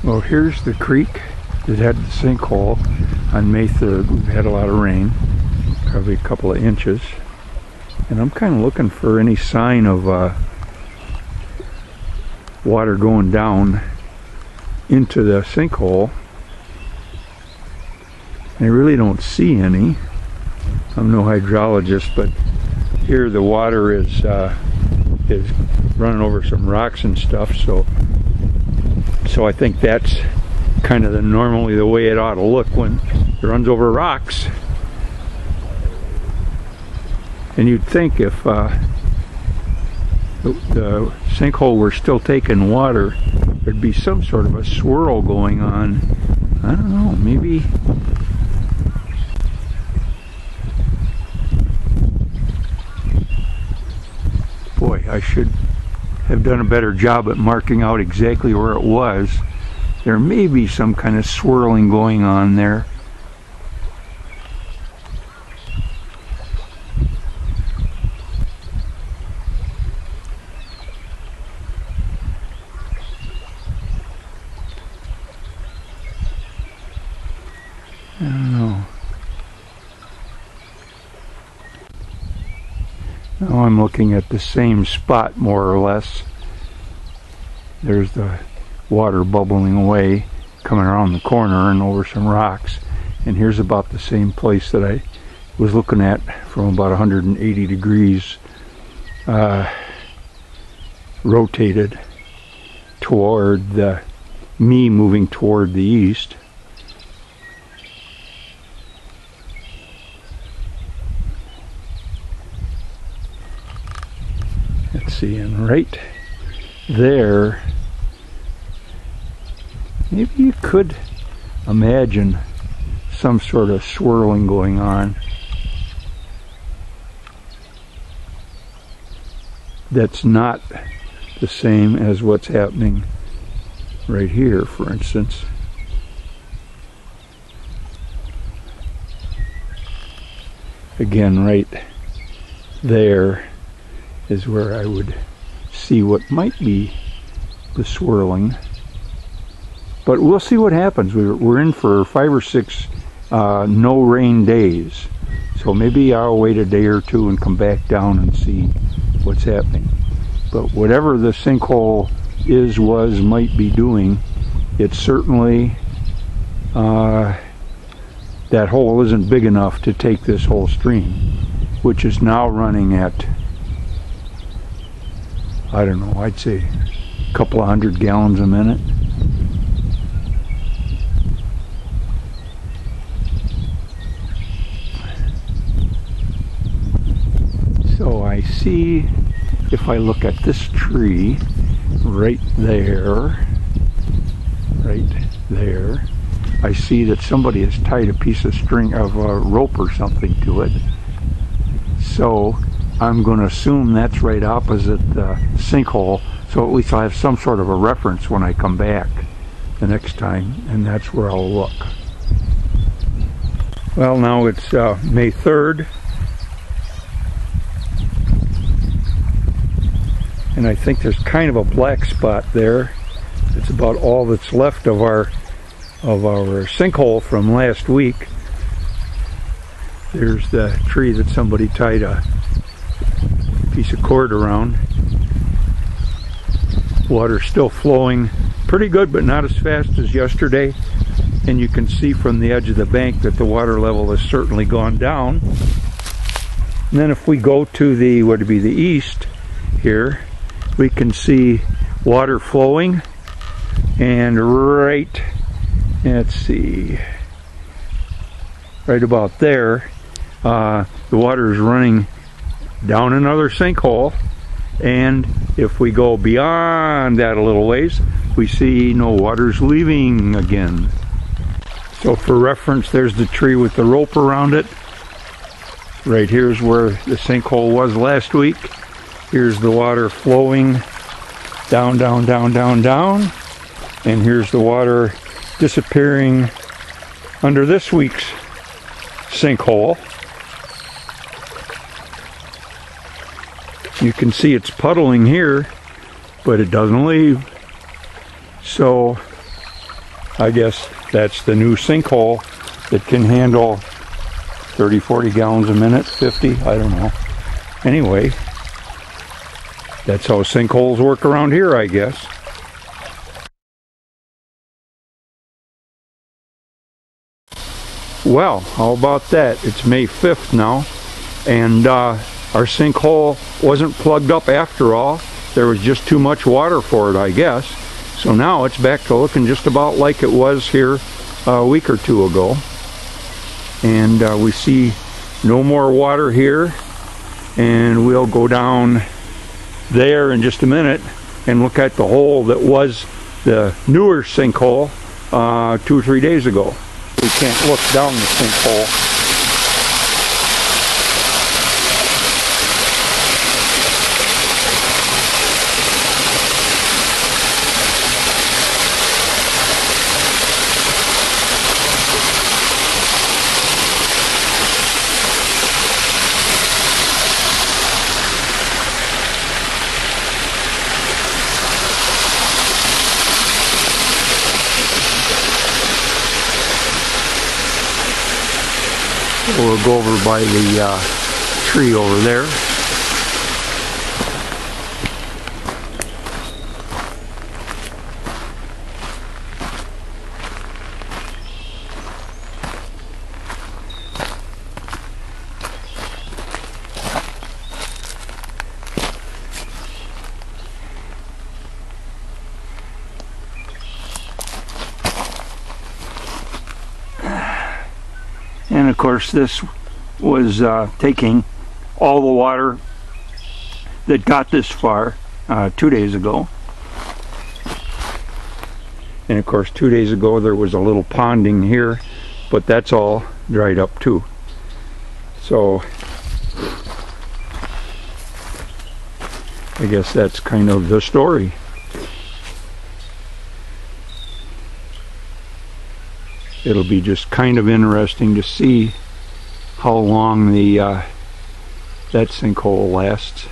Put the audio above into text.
Well, here's the creek that had the sinkhole on May 3rd. We've had a lot of rain, probably a couple of inches. And I'm kind of looking for any sign of water going down into the sinkhole. I really don't see any. I'm no hydrologist, but here the water is running over some rocks and stuff, so I think that's kind of normally the way it ought to look when it runs over rocks. And you'd think if the sinkhole were still taking water, there'd be some sort of a swirl going on. I don't know, maybe. Boy, I should have done a better job at marking out exactly where it was. There may be some kind of swirling going on there. I don't know. Now I'm looking at the same spot more or less. There's the water bubbling away, coming around the corner and over some rocks. And here's about the same place that I was looking at from about 180 degrees, rotated toward me moving toward the east. Let's see, and right there, maybe you could imagine some sort of swirling going on. That's not the same as what's happening right here, for instance. Again, right there is where I would see what might be the swirling. But we'll see what happens. We're in for 5 or 6 no rain days. So maybe I'll wait a day or two and come back down and see what's happening. But whatever the sinkhole might be doing, it's certainly, that hole isn't big enough to take this whole stream, which is now running at, I don't know, I'd say a couple of 100 gallons a minute. So I see, if I look at this tree right there, I see that somebody has tied a piece of string of a rope or something to it. So I'm going to assume that's right opposite the sinkhole, so at least I'll have some sort of a reference when I come back the next time, and that's where I'll look. Well, now it's May 3rd, and I think there's kind of a black spot there. It's about all that's left of our sinkhole from last week. There's the tree that somebody tied a piece of cord around. Water's still flowing pretty good, but not as fast as yesterday. And you can see from the edge of the bank that the water level has certainly gone down. And then if we go to the, what would be the east here, we can see water flowing, and right, let's see, right about there, the water is running down another sinkhole, and if we go beyond that a little ways, we see no water's leaving again. So for reference, there's the tree with the rope around it. Right here's where the sinkhole was last week. Here's the water flowing down, down, down, down, down. And here's the water disappearing under this week's sinkhole. You can see it's puddling here, but it doesn't leave. So I guess that's the new sinkhole that can handle 30, 40 gallons a minute, 50, I don't know. Anyway, that's how sinkholes work around here, I guess. Well, how about that? It's May 5th now, and our sinkhole wasn't plugged up after all. There was just too much water for it, I guess. So now it's back to looking just about like it was here a week or two ago. And we see no more water here, and we'll go down there in just a minute and look at the hole that was the newer sinkhole 2 or 3 days ago. We can't look down the sinkhole. We'll go over by the tree over there. And of course this was taking all the water that got this far 2 days ago. And of course 2 days ago there was a little ponding here, but that's all dried up too. So I guess that's kind of the story. It'll be just kind of interesting to see how long the that sinkhole lasts.